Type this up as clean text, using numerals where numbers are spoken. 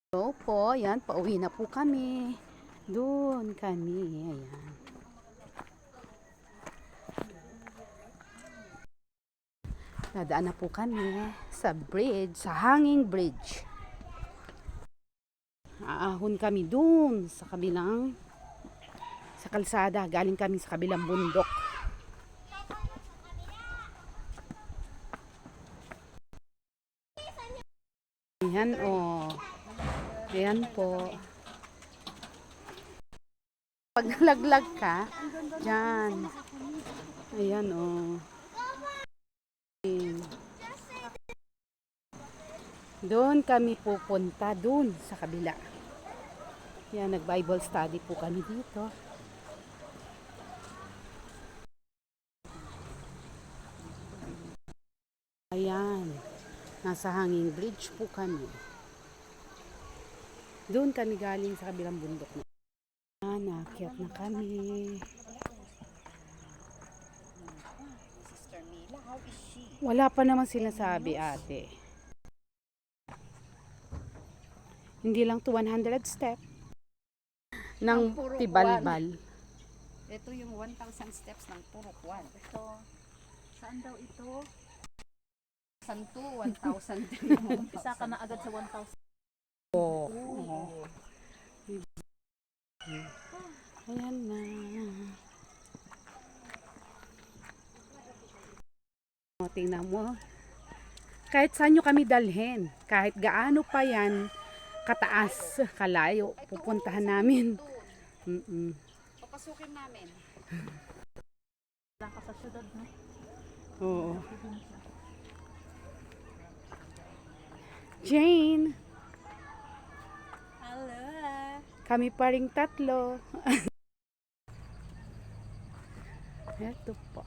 So po, yan, pauwi na po kami. Doon kami, ayan. Nadaan na po kami sa bridge, sa hanging bridge. Aahon kami doon sa kabilang, sa kalsada. Galing kami sa kabilang bundok. Ayan o. Ayan po. Pag nalaglag ka, dyan. Ayan o. Doon kami pupunta, doon sa kabila. Yan, nag-Bible study po kami dito. Ayan, nasa hanging bridge po kami. Doon kami galing sa kabilang bundok na. Naakyat na kami. Wala pa naman sinasabi, ate. Hindi lang to 100 step ng Tibalbal. Ito yung 1,000 steps ng Purok 1. Ito, saan daw ito? Saan to? 1,000. Isa ka na agad sa 1,000. Oo. Ayan na. O, tingnan mo. Kahit saan nyo kami dalhin, kahit gaano pa yan kataas, kalayo, pupuntahan namin. Papasukin namin. Wala ka sa syudad, no? Oo. Jane! Hello! Kami pa ring tatlo. Eto po.